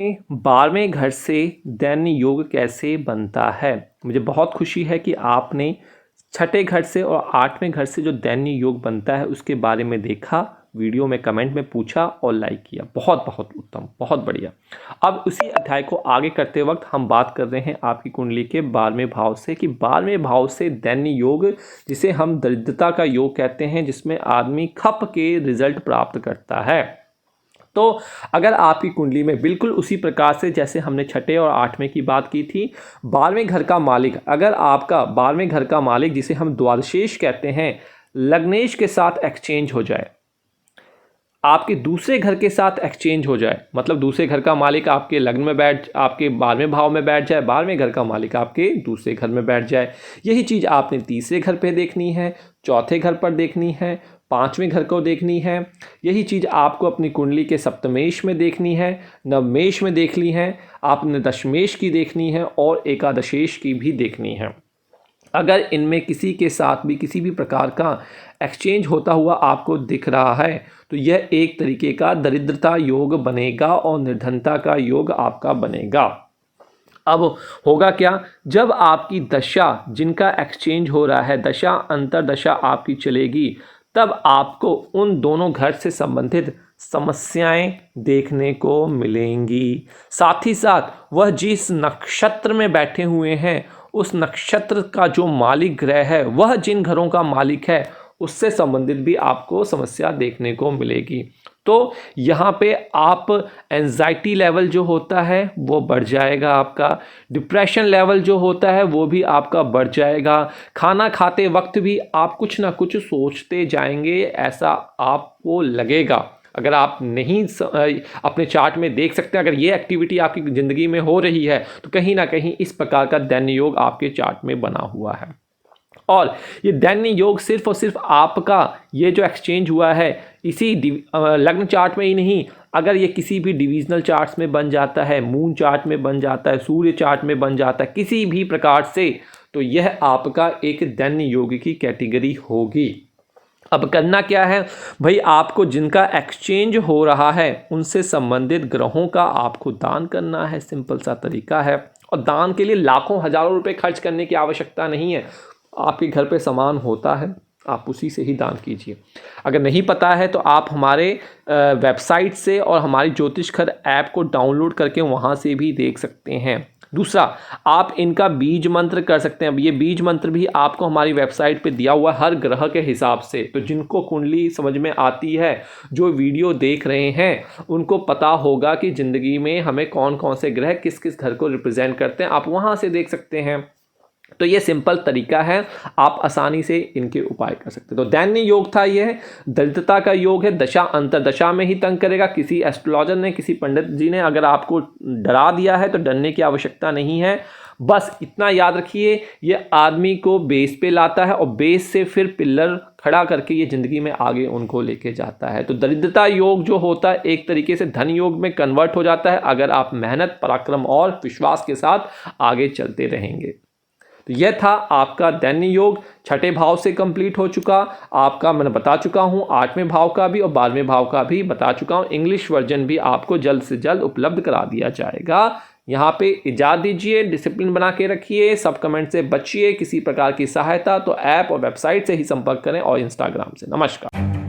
12वें घर से दैन्य योग कैसे बनता है। मुझे बहुत खुशी है कि आपने छठे घर से और 8वें घर से जो दैन्य योग बनता है उसके बारे में देखा, वीडियो में कमेंट में पूछा और लाइक किया। बहुत बहुत उत्तम, बहुत बढ़िया। अब उसी अध्याय को आगे करते वक्त हम बात कर रहे हैं आपकी कुंडली के 12वें भाव से कि 12वें भाव से दैन्य योग, जिसे हम दरिद्रता का योग कहते हैं, जिसमें आदमी खप के रिजल्ट प्राप्त करता है। तो अगर आपकी कुंडली में बिल्कुल उसी प्रकार से जैसे हमने छठे और 8वें की बात की थी, 12वें घर का मालिक, अगर आपका 12वें घर का मालिक, जिसे हम द्वादशेश कहते हैं, लग्नेश के साथ एक्सचेंज हो जाए, आपके दूसरे घर के साथ एक्सचेंज हो जाए, मतलब दूसरे घर का मालिक आपके लग्न में आपके 12वें भाव में बैठ जाए, 12वें घर का मालिक आपके दूसरे घर में बैठ जाए। यही चीज़ आपने तीसरे घर पे देखनी है, चौथे घर पर देखनी है, 5वें घर को देखनी है। यही चीज़ आपको अपनी कुंडली के सप्तमेश में देखनी है, नवमेश में देख ली है, आपने दशमेश की देखनी है और एकादशेश की भी देखनी है। अगर इनमें किसी के साथ भी किसी भी प्रकार का एक्सचेंज होता हुआ आपको दिख रहा है तो यह एक तरीके का दरिद्रता योग बनेगा और निर्धनता का योग आपका बनेगा। अब होगा क्या, जब आपकी दशा, जिनका एक्सचेंज हो रहा है, दशा अंतरदशा आपकी चलेगी, तब आपको उन दोनों घर से संबंधित समस्याएं देखने को मिलेंगी। साथ ही साथ वह जिस नक्षत्र में बैठे हुए हैं, उस नक्षत्र का जो मालिक ग्रह है, वह जिन घरों का मालिक है, उससे संबंधित भी आपको समस्या देखने को मिलेगी। तो यहाँ पे आप एंजाइटी लेवल जो होता है वो बढ़ जाएगा, आपका डिप्रेशन लेवल जो होता है वो भी आपका बढ़ जाएगा। खाना खाते वक्त भी आप कुछ ना कुछ सोचते जाएंगे, ऐसा आपको लगेगा। अगर आप नहीं अपने चार्ट में देख सकते, अगर ये एक्टिविटी आपकी ज़िंदगी में हो रही है तो कहीं ना कहीं इस प्रकार का दैन्य योग आपके चार्ट में बना हुआ है। और ये दैन्य योग सिर्फ और सिर्फ आपका ये जो एक्सचेंज हुआ है इसी लग्न चार्ट में ही नहीं, अगर ये किसी भी डिविजनल चार्ट्स में बन जाता है, मून चार्ट में बन जाता है, सूर्य चार्ट में बन जाता है, किसी भी प्रकार से, तो यह आपका एक दैन्य योग की कैटेगरी होगी। अब करना क्या है भाई, आपको जिनका एक्सचेंज हो रहा है उनसे संबंधित ग्रहों का आपको दान करना है। सिंपल सा तरीका है, और दान के लिए लाखों हजारों रुपए खर्च करने की आवश्यकता नहीं है। आपके घर पे सामान होता है, आप उसी से ही दान कीजिए। अगर नहीं पता है तो आप हमारे वेबसाइट से और हमारी ज्योतिष घर ऐप को डाउनलोड करके वहाँ से भी देख सकते हैं। दूसरा, आप इनका बीज मंत्र कर सकते हैं। अब ये बीज मंत्र भी आपको हमारी वेबसाइट पे दिया हुआ है हर ग्रह के हिसाब से। तो जिनको कुंडली समझ में आती है, जो वीडियो देख रहे हैं, उनको पता होगा कि ज़िंदगी में हमें कौन कौन से ग्रह किस किस घर को रिप्रेजेंट करते हैं, आप वहाँ से देख सकते हैं। तो ये सिंपल तरीका है, आप आसानी से इनके उपाय कर सकते हैं। तो दैन्य योग था, यह दरिद्रता का योग है, दशा अंतरदशा में ही तंग करेगा। किसी एस्ट्रोलॉजर ने, किसी पंडित जी ने अगर आपको डरा दिया है तो डरने की आवश्यकता नहीं है। बस इतना याद रखिए, ये आदमी को बेस पे लाता है और बेस से फिर पिलर खड़ा करके ये ज़िंदगी में आगे उनको लेके जाता है। तो दरिद्रता योग जो होता है एक तरीके से धन योग में कन्वर्ट हो जाता है, अगर आप मेहनत, पराक्रम और विश्वास के साथ आगे चलते रहेंगे। तो यह था आपका दैन्य योग, छठे भाव से कंप्लीट हो चुका। आपका मैंने बता चुका हूँ 8वें भाव का भी और 12वें भाव का भी बता चुका हूँ। इंग्लिश वर्जन भी आपको जल्द से जल्द उपलब्ध करा दिया जाएगा। यहाँ पे इजाज़त दीजिए, डिसिप्लिन बना के रखिए, सब कमेंट से बचिए। किसी प्रकार की सहायता तो ऐप और वेबसाइट से ही संपर्क करें और इंस्टाग्राम से। नमस्कार।